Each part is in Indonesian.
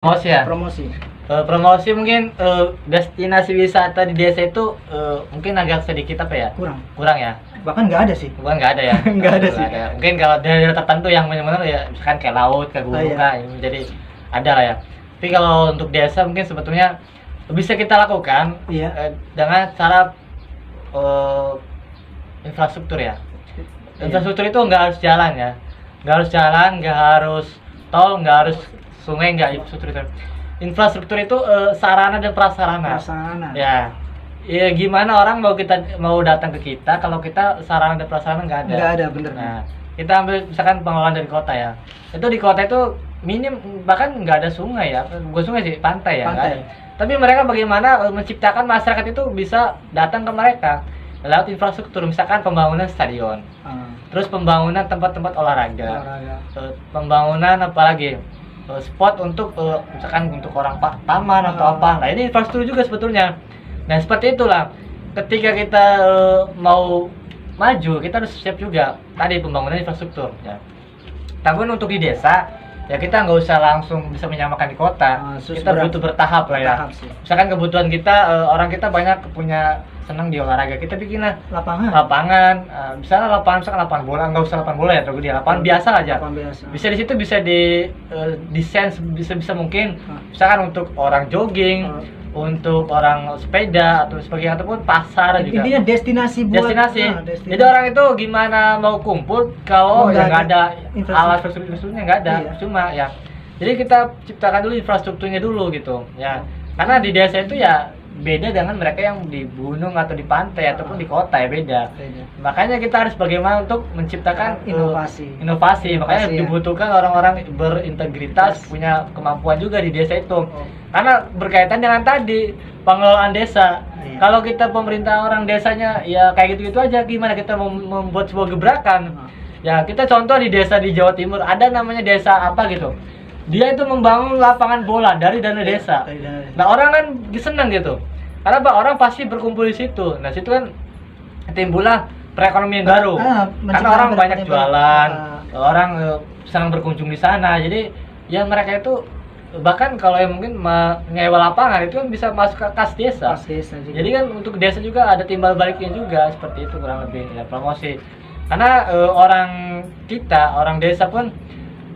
Promosi ya? Promosi. Promosi mungkin destinasi wisata di desa itu mungkin agak sedikit apa ya? Kurang ya? Bahkan nggak ada sih. Bukan nggak ada ya? Nggak ada sih. Mungkin kalau daerah tertentu yang benar-benar ya misalkan kayak laut, kayak gunung ini jadi ada lah ya. Tapi kalau untuk desa mungkin sebetulnya bisa kita lakukan dengan cara infrastruktur ya. Infrastruktur itu nggak harus jalan ya, nggak harus tol, nggak harus sungai, nggak infrastruktur itu. Infrastruktur itu sarana dan prasarana. Ya, gimana orang mau datang ke kita kalau kita sarana dan prasarana nggak ada. Nggak ada, bener. Nah, kita ambil misalkan pengelolaan dari kota ya. Itu di kota itu minim, bahkan nggak ada sungai ya, bukan sungai sih, pantai ya. Pantai. Tapi mereka bagaimana menciptakan masyarakat itu bisa datang ke mereka lewat infrastruktur, misalkan pembangunan stadion, terus pembangunan tempat-tempat olahraga. Pembangunan apalagi spot untuk misalkan untuk orang taman atau apa. Nah ini infrastruktur juga sebetulnya. Nah seperti itulah ketika kita mau maju kita harus siap juga tadi pembangunan infrastruktur ya. Tapi untuk di desa ya kita nggak usah langsung bisa menyamakan di kota. Kita butuh bertahap lah ya. Misalkan kebutuhan kita orang kita banyak punya senang di olahraga, kita bikinlah lapangan misalnya lapangan bola, nggak usah lapangan bola ya, terus dia lapangan biasa aja. Bisa di situ bisa di desain bisa mungkin misalkan untuk orang jogging, untuk orang sepeda atau sebagainya, ataupun pasar juga. Intinya destinasi. Jadi orang itu gimana mau kumpul kalau nggak ada alat infrastrukturnya, nggak ada. Cuma ya jadi kita ciptakan dulu infrastrukturnya dulu gitu ya, karena di desa itu ya beda dengan mereka yang di gunung atau di pantai ataupun di kota ya, beda. Makanya kita harus bagaimana untuk menciptakan inovasi. Makanya dibutuhkan orang-orang berintegritas, punya kemampuan juga di desa itu. Karena berkaitan dengan tadi pengelolaan desa. Kalau kita pemerintah orang desanya ya kayak gitu-gitu aja, gimana kita membuat sebuah gebrakan? Ya kita contoh di desa di Jawa Timur ada namanya desa apa gitu. Dia itu membangun lapangan bola dari dana desa. Nah orang kan senang gitu, karena orang pasti berkumpul di situ. Nah situ kan timbullah perekonomian baru, karena orang banyak jualan, orang senang berkunjung di sana. Jadi ya mereka itu bahkan kalau yang mungkin menyewa lapangan itu kan bisa masuk ke kas desa. Jadi kan untuk desa juga ada timbal baliknya juga, seperti itu kurang lebih ya promosi. Karena orang desa pun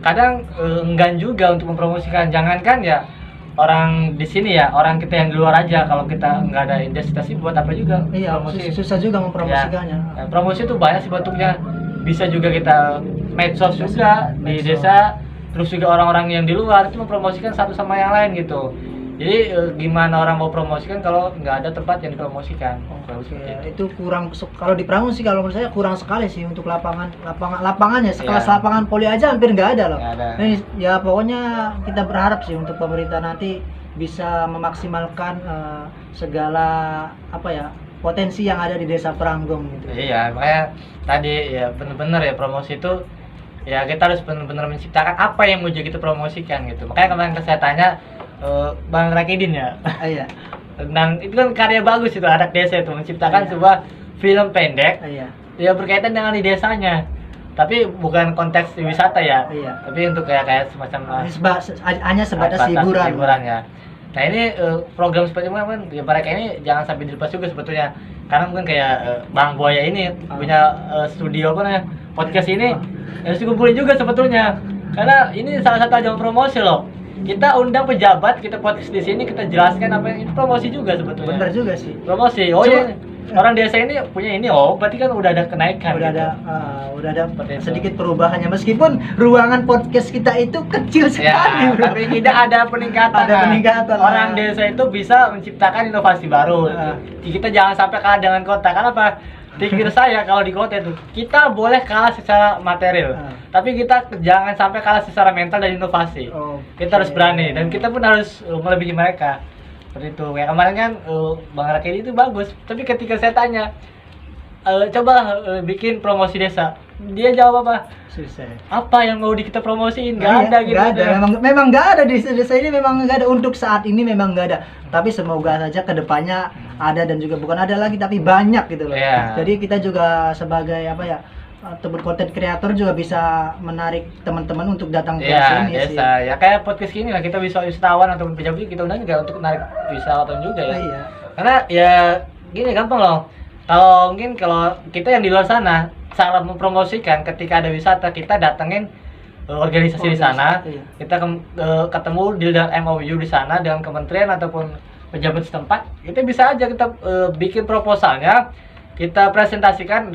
kadang enggan juga untuk mempromosikan, jangankan ya orang di sini ya, orang kita yang di luar aja, kalau kita nggak ada destinasi buat apa juga promosi. Susah juga mempromosikannya. Ya, promosi itu banyak sih bentuknya, bisa juga kita medsos juga di desa, terus juga orang-orang yang di luar itu mempromosikan satu sama yang lain gitu. Jadi gimana orang mau promosikan kalau nggak ada tempat yang dipromosikan? Itu kurang. Kalau di Prangun sih kalau menurut saya kurang sekali sih untuk lapangannya. Sekelas lapangan poli aja hampir nggak ada loh. Nah, ya pokoknya kita berharap sih untuk pemerintah nanti bisa memaksimalkan segala potensi yang ada di desa Pranggong gitu. Iya, makanya tadi ya benar-benar ya promosi itu ya kita harus benar-benar menciptakan apa yang mau kita promosikan gitu. Makanya kemarin saya tanya Bang Rakidin ya. Iya. Dan itu kan karya bagus itu, anak desa itu menciptakan sebuah film pendek. Ya berkaitan dengan di desanya. Tapi bukan konteks wisata ya. Tapi untuk kayak semacam hanya sebatas hiburan ya. Nah ini program seperti itu kan ya mereka ini jangan sampai dilepas juga sebetulnya. Karena mungkin kayak Bang Buaya ini punya studio podcast ini harus dikumpulin juga sebetulnya. Karena ini salah satu ajang promosi loh. Kita undang pejabat, kita podcast di sini, kita jelaskan apa yang itu promosi juga sebetulnya. Benar juga sih. Promosi. Orang desa ini punya ini, berarti kan udah ada kenaikan. Udah ada sedikit perubahannya, meskipun ruangan podcast kita itu kecil sekali. Tapi tidak ada peningkatan. Orang desa itu bisa menciptakan inovasi baru. Kita jangan sampai kalah dengan kota. Karena apa? Pikir saya kalau di kota itu kita boleh kalah secara material, tapi kita jangan sampai kalah secara mental dan inovasi. Kita harus berani dan kita pun harus melebihi mereka. Seperti itu. Kayak kemarin kan Bang Rakedi itu bagus, tapi ketika saya tanya coba bikin promosi desa, dia jawab apa? Susah. Apa yang mau kita promosiin? Nggak ada gitu. Nggak ada. Memang nggak ada di desa ini, memang nggak ada untuk saat ini, memang nggak ada. Tapi semoga saja kedepannya ada, dan juga bukan ada lagi tapi banyak gitu loh. Jadi kita juga sebagai ataupun konten kreator juga bisa menarik teman-teman untuk datang ke ya, sini desa. sih. Ya kayak podcast ini lah, kita bisa wisatawan ataupun pejabat kita undang juga untuk menarik wisatawan juga ya. Iya. Karena ya gini gampang loh. Kalau kita yang di luar sana salah mempromosikan ketika ada wisata, kita datengin organisasi di sana, iya. kita ketemu di MOU di sana dengan kementerian ataupun pejabat setempat, kita bisa aja kita bikin proposalnya, kita presentasikan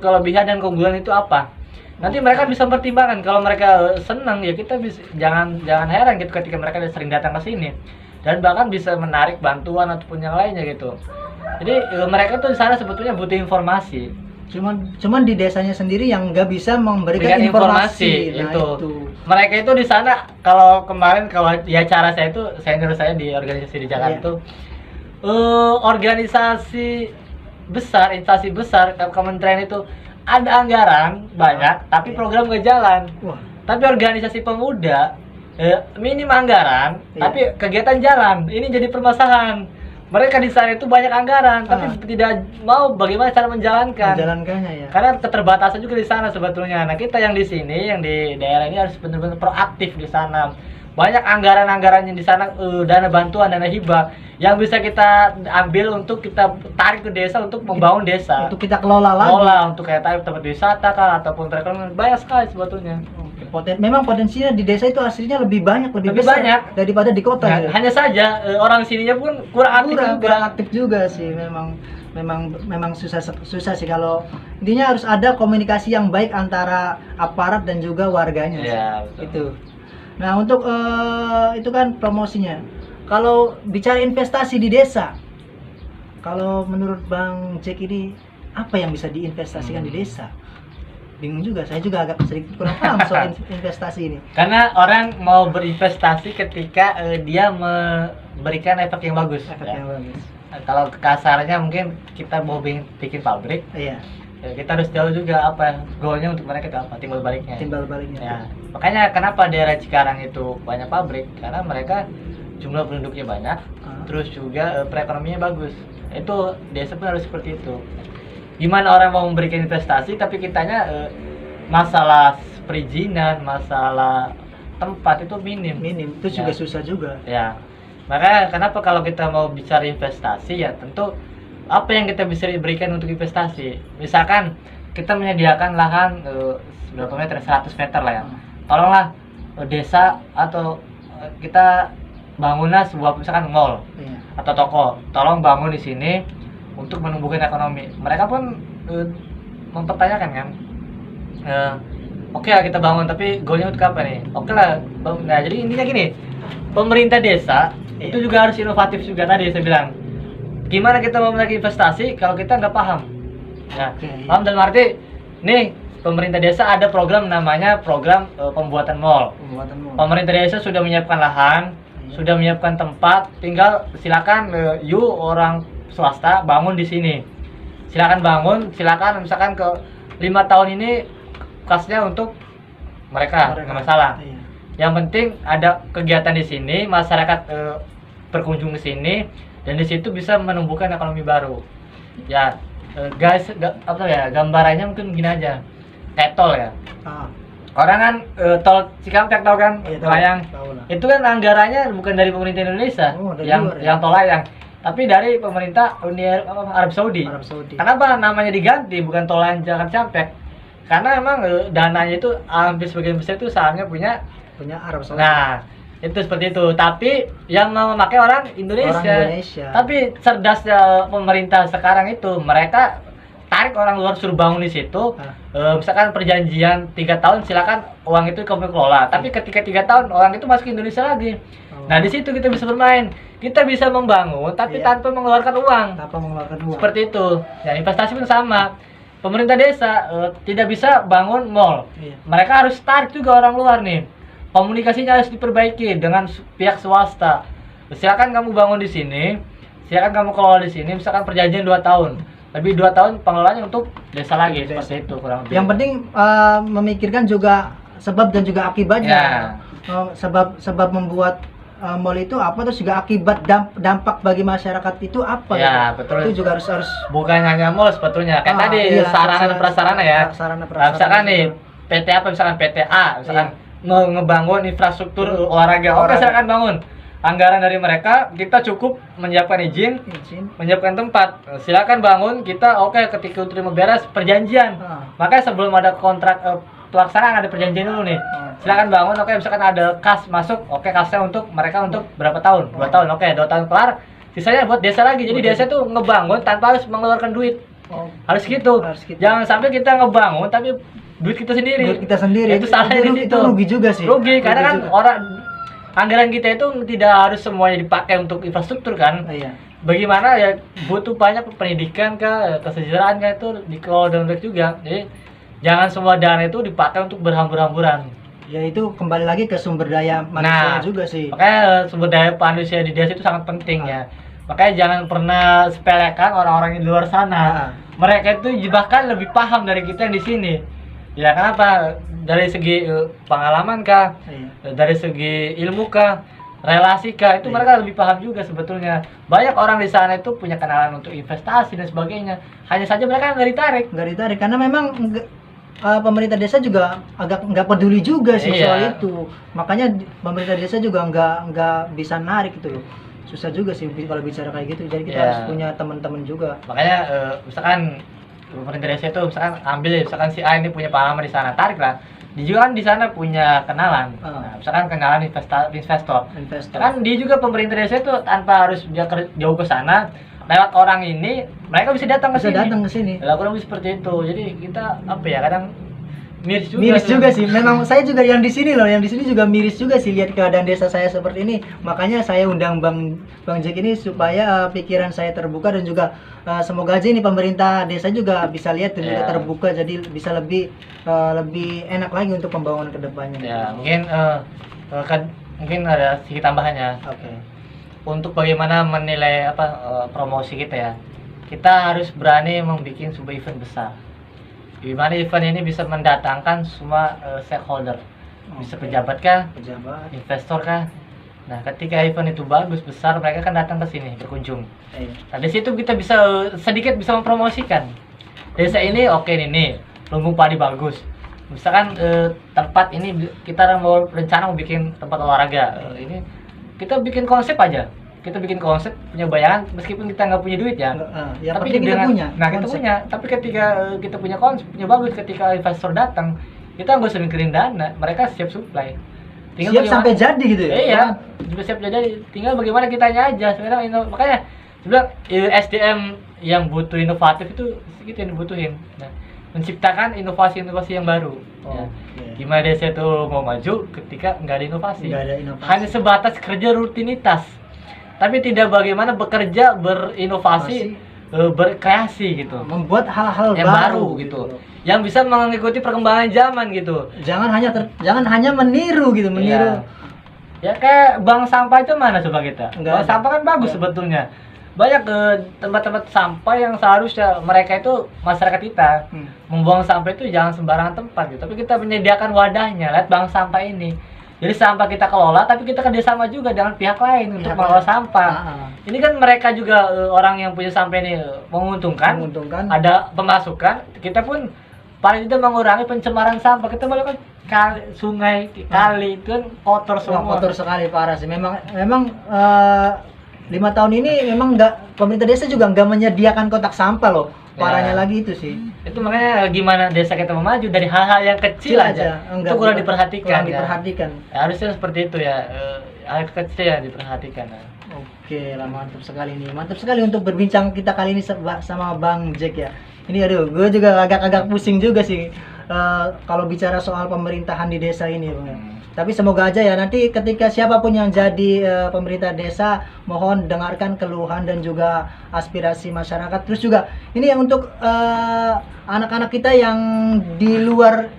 kelebihan dan keunggulan itu apa. Nanti mereka bisa pertimbangkan. Kalau mereka senang ya kita bisa, jangan heran gitu ketika mereka sering datang ke sini dan bahkan bisa menarik bantuan ataupun yang lainnya gitu. Jadi mereka tuh di sana sebetulnya butuh informasi. Cuman di desanya sendiri yang nggak bisa memberikan informasi. Nah, itu. Mereka itu di sana, kalau kemarin kalau ya cara saya itu senior saya di organisasi di Jakarta itu organisasi besar, instansi besar, kementerian itu ada anggaran banyak, tapi program nggak jalan. Wah. Tapi organisasi pemuda minim anggaran, tapi kegiatan jalan. Ini jadi permasalahan. Mereka di sana itu banyak anggaran, tapi tidak mau bagaimana cara menjalankannya ya. Karena keterbatasan juga di sana sebetulnya. Nah, kita yang di sini, yang di daerah ini harus benar-benar proaktif di sana. Banyak anggaran-anggaran yang di sana, dana bantuan, dana hibah yang bisa kita ambil untuk kita tarik ke desa untuk membangun desa. Untuk kita kelola lagi. Untuk kayak tempat wisata kah ataupun perekonomian, banyak sekali sebetulnya. Memang potensinya di desa itu aslinya lebih banyak, lebih besar banyak daripada di kota. Nah, hanya saja orang sininya pun kurang aktif juga sih. Memang susah sih. Kalau intinya harus ada komunikasi yang baik antara aparat dan juga warganya. Ya, itu. Nah, untuk itu kan promosinya. Kalau bicara investasi di desa, kalau menurut Bang Jack ini apa yang bisa diinvestasikan di desa? Bingung juga, saya juga agak sedikit kurang paham soal investasi ini. Karena orang mau berinvestasi ketika dia memberikan efek yang bagus. Yang bagus. Kalau kasarnya mungkin kita mau bikin pabrik, ya kita harus tahu juga apa goalnya untuk mereka itu apa, timbal baliknya. Ya. Makanya kenapa daerah Cikarang itu banyak pabrik, karena mereka jumlah penduduknya banyak, terus juga perekonomiannya bagus. Itu desa pun harus seperti itu. Gimana orang mau memberikan investasi tapi kitanya masalah perizinan, masalah tempat itu minim itu juga susah juga ya. Makanya kenapa kalau kita mau bicara investasi ya tentu apa yang kita bisa berikan untuk investasi. Misalkan kita menyediakan lahan berapa meter, 100 meter lah ya, tolonglah desa atau kita bangunlah sebuah misalkan mall atau toko, tolong bangun di sini untuk menumbuhkan ekonomi. Mereka pun mempertanyakan kan, oke lah kita bangun, tapi goalnya untuk apa nih? Oke lah, nah jadi intinya gini, pemerintah desa itu juga harus inovatif juga. Tadi saya bilang, gimana kita mau memiliki investasi kalau kita nggak paham? Ya, paham dalam arti, nih pemerintah desa ada program namanya program pembuatan mall. Pemerintah desa sudah menyiapkan lahan, sudah menyiapkan tempat, tinggal silakan you orang swasta bangun di sini. Silakan bangun, silakan misalkan ke 5 tahun ini kasnya untuk mereka nggak masalah. Yang penting ada kegiatan di sini, masyarakat berkunjung ke sini dan di situ bisa menumbuhkan ekonomi baru. Ya, guys, apa ya, gambarannya mungkin begini aja. Kayak tol ya. Orang kan tol Cikampek tahu kan, layang. Itu kan anggarannya bukan dari pemerintah Indonesia, yang tol layang, tapi dari pemerintah Uni Arab Saudi. Kenapa namanya diganti bukan tol layang Jakarta Cikampek? Karena memang dananya itu hampir sebagian besar itu sahamnya punya Arab Saudi. Nah, itu seperti itu. Tapi yang memakai orang Indonesia. Tapi cerdasnya pemerintah sekarang itu mereka tarik orang luar suruh bangun di situ. Misalkan perjanjian 3 tahun silakan uang itu kamu kelola. Tapi ketika 3 tahun orang itu masuk ke Indonesia lagi. Nah, di situ kita bisa bermain. Kita bisa membangun tapi tanpa mengeluarkan uang. Seperti itu. Ya, investasi pun sama. Pemerintah desa tidak bisa bangun mall. Mereka harus tarik juga orang luar nih. Komunikasinya harus diperbaiki dengan pihak swasta. Silakan kamu bangun di sini, silakan kamu kelola di sini. Misalkan perjanjian 2 tahun, lebih 2 tahun pengelolanya untuk desa lagi, seperti itu kurang lebih. Yang penting memikirkan juga sebab dan juga akibatnya. Sebab membuat mal itu apa, terus juga akibat dampak bagi masyarakat itu apa ya, gitu. Betul. Itu juga harus bukan hanya mal sebetulnya kan tadi sarana dan prasarana ya. Misalkan nih PT apa, misalkan PT A misalkan ngebangun infrastruktur olahraga. Oke, silakan bangun. Anggaran dari mereka, kita cukup menyiapkan izin, menyiapkan tempat. Silakan bangun, kita ketika terima beres perjanjian. Makanya sebelum ada kontrak pelaksanaan ada perjanjian dulu nih. Silakan bangun, misalkan ada kas masuk, kasnya untuk mereka untuk berapa tahun? 2 tahun, 2 tahun kelar. Sisanya buat desa lagi. Jadi desa tuh ngebangun tanpa harus mengeluarkan duit. Harus gitu. Jangan sampai kita ngebangun tapi duit kita sendiri. Itu salah di situ. Itu rugi juga sih. Rugi karena kan orang anggaran kita itu tidak harus semuanya dipakai untuk infrastruktur kan. Bagaimana ya, butuh banyak pendidikan kah, kesejahteraan kah, itu dikelola dengan baik juga. Jadi jangan semua dana itu dipakai untuk berhambur-hamburan. Ya itu kembali lagi ke sumber daya manusia juga sih. Makanya sumber daya manusia di desa itu sangat penting ya. Makanya jangan pernah sepelekan orang-orang di luar sana. Mereka itu bahkan lebih paham dari kita yang di sini. Ya kenapa? Dari segi pengalaman kah? Dari segi ilmu kah? Relasi kah? Itu mereka lebih paham juga sebetulnya. Banyak orang di sana itu punya kenalan untuk investasi dan sebagainya. Hanya saja mereka nggak ditarik karena memang pemerintah desa juga agak nggak peduli juga sih soal itu. Makanya pemerintah desa juga nggak bisa narik itu loh. Susah juga sih kalau bicara kayak gitu. Jadi kita harus punya teman-teman juga. Makanya misalkan pemerintah desa itu misalkan si A ini punya pengalaman di sana, tarik lah. Dia juga kan di sana punya kenalan. Misalkan kenalan investor. Kan dia juga pemerintah desa itu tanpa harus dia jauh ke sana, lewat orang ini mereka bisa datang ke sini. Kurang lebih seperti itu. Jadi kita kadang miris juga sih. Memang saya juga yang di sini juga miris juga sih lihat keadaan desa saya seperti ini. Makanya saya undang Bang Jack ini supaya pikiran saya terbuka dan juga semoga aja ini pemerintah desa juga bisa lihat dan juga terbuka, jadi bisa lebih enak lagi untuk pembangunan kedepannya. Ya, mungkin ada sedikit tambahannya. Untuk bagaimana menilai promosi kita ya. Kita harus berani membuat sebuah event besar. Di mana event ini bisa mendatangkan semua stakeholder, bisa pejabat kah, investor kah. Nah, ketika event itu bagus besar, mereka akan datang ke sini berkunjung. Nah, di situ kita bisa sedikit bisa mempromosikan desa ini. Nih, lumbung padi bagus. Misalkan tempat ini kita mau rencana bikin tempat olahraga. Ini kita bikin konsep aja. Kita bikin konsep, punya bayangan, meskipun kita nggak punya duit tapi kita punya. Tapi ketika kita punya konsep, punya bagus, ketika investor datang, kita nggak usah mikirin dana, mereka siap supply. Siap sampai jadi gitu ya? Iya, siap jadi. Tinggal bagaimana kitanya aja. Sekarang makanya sebenarnya SDM yang butuh inovatif itu sedikit yang dibutuhin. Nah, menciptakan inovasi-inovasi yang baru. Gimana desa itu mau maju ketika nggak ada inovasi? Hanya sebatas kerja rutinitas. Tapi tidak bagaimana bekerja, berinovasi, berkreasi gitu. Membuat hal-hal yang baru gitu. Yang bisa mengikuti perkembangan zaman gitu. Jangan hanya meniru gitu, Ya kayak bank sampah itu mana coba kita? Bank sampah kan bagus sebetulnya. Banyak tempat-tempat sampah yang seharusnya mereka itu masyarakat kita membuang sampah itu jangan sembarangan tempat gitu. Tapi kita menyediakan wadahnya, lihat bank sampah ini. Jadi sampah kita kelola, tapi kita kerjasama juga dengan pihak lain untuk mengelola sampah. Ini kan mereka juga orang yang punya sampah ini menguntungkan. Ada pemasukan. Kita pun paling tidak mengurangi pencemaran sampah. Kita melakukan sungai, kali itu kan kotor semua. Kotor sekali, parah sih. Memang 5 tahun ini memang pemerintah desa juga nggak menyediakan kotak sampah loh. Parahnya lagi itu sih. Itu makanya gimana desa kita mau maju dari hal-hal yang kecil aja. Itu kurang diperhatikan. Ya, harusnya seperti itu ya. Hal kecil yang diperhatikan. Oke lah, mantap sekali nih. Mantap sekali untuk berbincang kita kali ini sama Bang Jack ya. Ini gue juga agak pusing juga sih kalau bicara soal pemerintahan di desa ini, Bang. Tapi semoga aja ya nanti ketika siapapun yang jadi pemerintah desa, mohon dengarkan keluhan dan juga aspirasi masyarakat. Terus juga ini yang untuk anak-anak kita yang di luar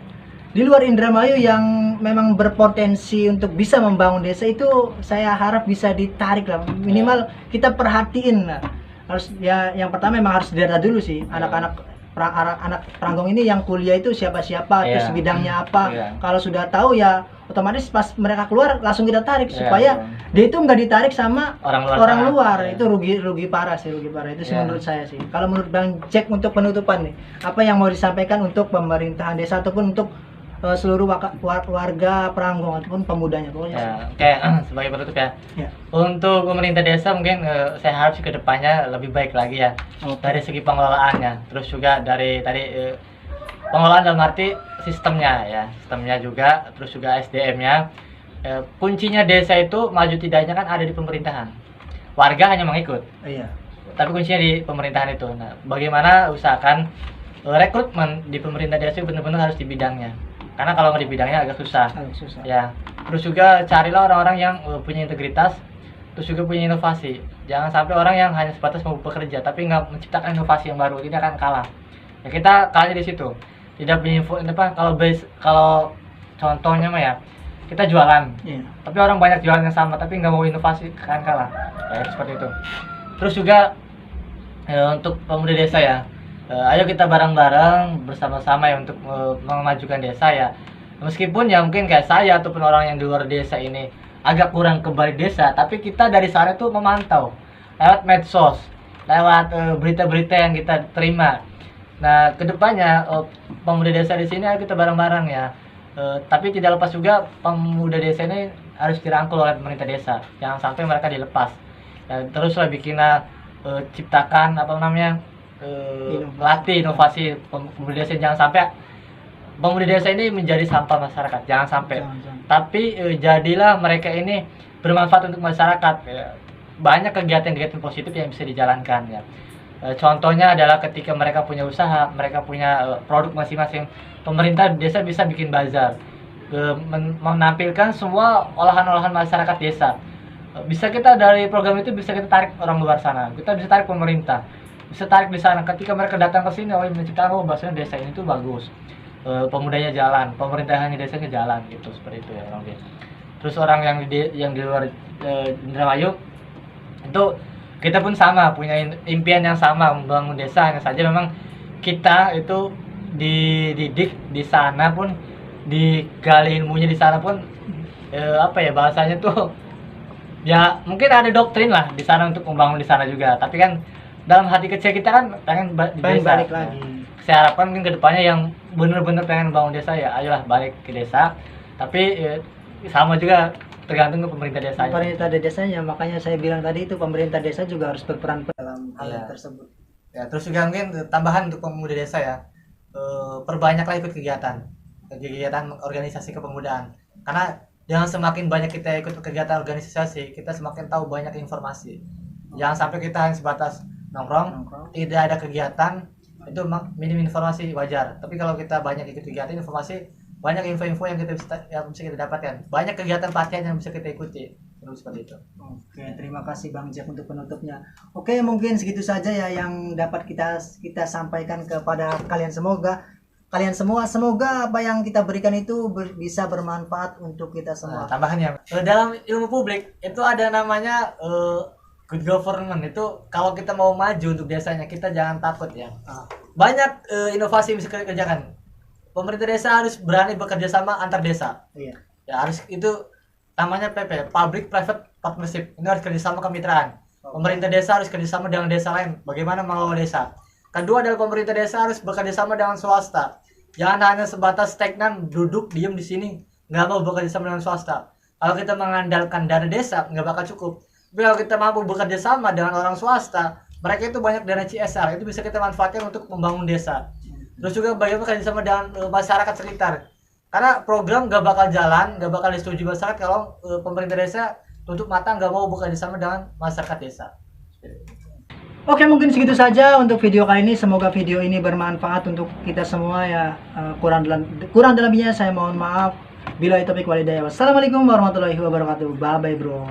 Indramayu yang memang berpotensi untuk bisa membangun desa itu, saya harap bisa ditarik lah, minimal kita perhatiin lah. Harus ya, yang pertama memang harus didata dulu sih anak-anak anak Pranggong ini yang kuliah itu siapa-siapa, terus bidangnya apa. Kalau sudah tahu ya otomatis pas mereka keluar langsung kita tarik supaya dia itu nggak ditarik sama orang luar. Itu rugi parah sih, rugi parah itu sih menurut saya sih. Kalau menurut Bang Jack untuk penutupan nih, apa yang mau disampaikan untuk pemerintahan desa ataupun untuk seluruh warga Pranggong ataupun pemudanya pokoknya. Kayak sebagai penutup ya. Untuk pemerintah desa mungkin saya harap sih kedepannya lebih baik lagi ya. Dari segi pengelolaannya, terus juga dari tadi pengelolaan dalam arti sistemnya ya, sistemnya juga, terus juga SDM-nya. Kuncinya desa itu maju tidaknya kan ada di pemerintahan. Warga hanya mengikut. Tapi kuncinya di pemerintahan itu. Nah, bagaimana usahakan rekrutmen di pemerintah desa benar-benar harus di bidangnya. Karena kalau nggak di bidangnya agak susah. Ya. Terus juga carilah orang-orang yang punya integritas, terus juga punya inovasi. Jangan sampai orang yang hanya sebatas mau bekerja tapi nggak menciptakan inovasi yang baru, ini akan kalah. Ya, kita kalahnya di situ. Tidak punya info kalau contohnya mah ya, kita jualan. Tapi orang banyak jualan yang sama tapi nggak mau inovasi, akan kalah. Ya, seperti itu. Terus juga untuk pemuda desa ya. Ayo kita bareng-bareng bersama-sama ya untuk memajukan desa ya. Meskipun ya mungkin kayak saya ataupun orang yang di luar desa ini agak kurang ke balik desa, tapi kita dari sana tuh memantau lewat medsos, lewat berita-berita yang kita terima. Nah, kedepannya pemuda desa di sini ayo kita bareng-bareng ya. Tapi tidak lepas juga pemuda desa ini harus dirangkul oleh pemerintah desa. Jangan sampai mereka dilepas. Teruslah bikinlah ciptakan apa namanya? Latih inovasi pemuda desa. Jangan sampai pemuda desa ini menjadi sampah masyarakat, jangan sampai. Tapi jadilah mereka ini bermanfaat untuk masyarakat. Banyak kegiatan-kegiatan positif yang bisa dijalankan ya. Contohnya adalah ketika mereka punya usaha, mereka punya produk masing-masing, pemerintah desa bisa bikin bazar, menampilkan semua olahan-olahan masyarakat desa. Bisa kita dari program itu bisa kita tarik orang luar sana, kita bisa tarik pemerintah, bisa tarik di sana. Ketika mereka datang ke sini, menciptakan bahasanya desa ini tuh bagus, pemudanya jalan, pemerintahannya desanya jalan gitu, seperti itu ya orang desa. Terus orang yang di luar Indramayu itu kita pun sama, punya impian yang sama membangun desa. Hanya saja memang kita itu dididik di sana pun, digali ilmunya di sana pun apa ya bahasanya tuh ya mungkin ada doktrin lah di sana untuk membangun di sana juga. Tapi kan dalam hati kecil kita kan pengen di desa. Balik lagi. Saya harapkan mungkin kedepannya yang benar-benar pengen bangun desa ya ayolah balik ke desa. Tapi sama juga tergantung ke pemerintah desa. Pemerintah desanya, makanya saya bilang tadi itu pemerintah desa juga harus berperan dalam hal tersebut. Ya, terus juga mungkin tambahan untuk pemuda desa ya, perbanyaklah ikut kegiatan organisasi kepemudaan. Karena jangan semakin banyak kita ikut kegiatan organisasi, kita semakin tahu banyak informasi. Jangan sampai kita hanya sebatas nongkrong, tidak ada kegiatan, itu minim informasi wajar. Tapi kalau kita banyak ikut kegiatan informasi, banyak info-info yang bisa kita dapatkan, banyak kegiatan pelatihan yang bisa kita ikuti. Seperti itu. Oke, terima kasih Bang Jack untuk penutupnya. Oke, mungkin segitu saja ya yang dapat kita sampaikan kepada kalian. Semoga apa yang kita berikan itu bisa bermanfaat untuk kita semua. Tambahannya, dalam ilmu publik itu ada namanya good government. Itu kalau kita mau maju untuk desanya, kita jangan takut ya. Banyak inovasi yang bisa kita kerjakan. Pemerintah desa harus berani bekerja sama antar desa. Iya. Ya harus itu namanya PP, Public Private Partnership. Ini harus kerjasama kemitraan. Pemerintah desa harus kerjasama dengan desa lain. Bagaimana mengelola desa. Kedua adalah pemerintah desa harus bekerjasama dengan swasta. Jangan hanya sebatas stagnan, duduk diam di sini, nggak mau bekerjasama dengan swasta. Kalau kita mengandalkan dana desa, nggak bakal cukup. Tapi kalau kita mampu bekerja sama dengan orang swasta, mereka itu banyak dana CSR, itu bisa kita manfaatkan untuk membangun desa. Terus juga bagaimana kerjasama dengan masyarakat sekitar. Karena program nggak bakal jalan, nggak bakal disetujui masyarakat kalau pemerintah desa tutup mata nggak mau bekerja sama dengan masyarakat desa. Oke, mungkin segitu saja untuk video kali ini. Semoga video ini bermanfaat untuk kita semua ya. Kurang dalam lebihnya saya mohon maaf. Bila itu topik walidaya. Wassalamualaikum warahmatullahi wabarakatuh. Bye bye bro.